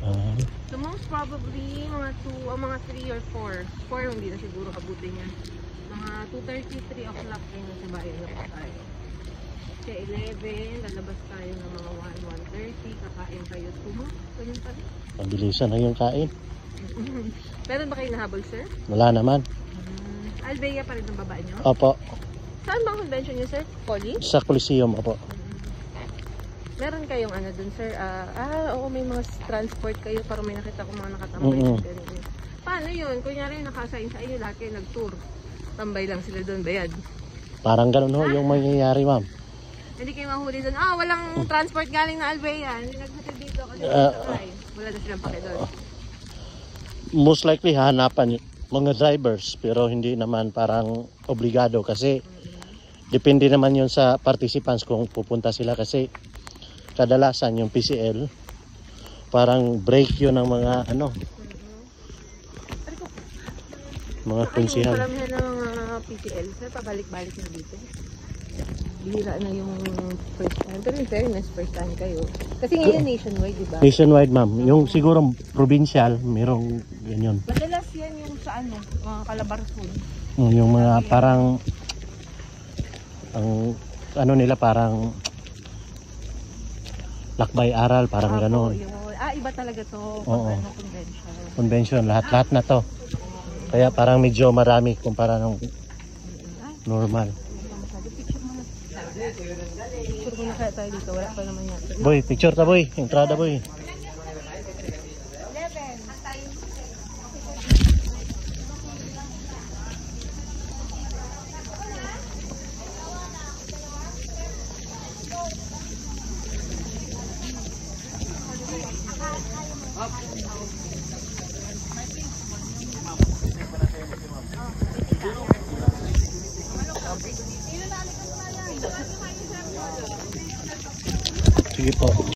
So most probably mga 3 or 4. 4 hindi na siguro kabuti niya. Mga 2:30, 3 o'clock kayo sa bayan na po tayo. Kaya 11, lalabas tayo ng mga 1:30, kakain tayo 2. Ganun pa rin. Pabilisan na yung kain. Meron ba kayo nahabol, sir? Wala naman. Albea pa rin ang baba nyo? Opo. Saan bang convention nyo, sir? Poly? Sa Coliseum, opo. Meron kayong ano dun, sir? Oo, may mga transport kayo. Parang may nakita ko mga nakatambay. Paano yun? Kunyari nakasign sa inyo, lahat kayo nag-tour. Tambay lang sila dun, bayad. Parang ganun ho yung mangyayari, ma'am. Hindi kayo mahuli dun. Walang transport galing na Albea. Hindi naghatid dito kasi wala na silang pake dun. Most likely hanapan mga drivers pero hindi naman parang obligado kasi depende naman yun sa participants kung pupunta sila kasi kadalasan yung PCL parang break yun ng mga mga kunsihal. Paramihan ng mga PCL, sir, pabalik-balik na dito. Bihira na yung first time. Pero in fairness, first time kayo. Kasi ngayon nationwide, di ba? Nationwide, ma'am. Yung siguro provincial, merong ganyan. Madalas yan yung sa mga Calabarzon. Yung mga parang ang nila parang lakbay aral, parang gano'n. Iba talaga to. Oo. Convention. Convention, lahat na to. Kaya parang medyo marami kumpara ng normal. Picture ko na kaya tayo dito. Wala pa naman yan. Boy, picture ta boy. Entrada boy. Sige po.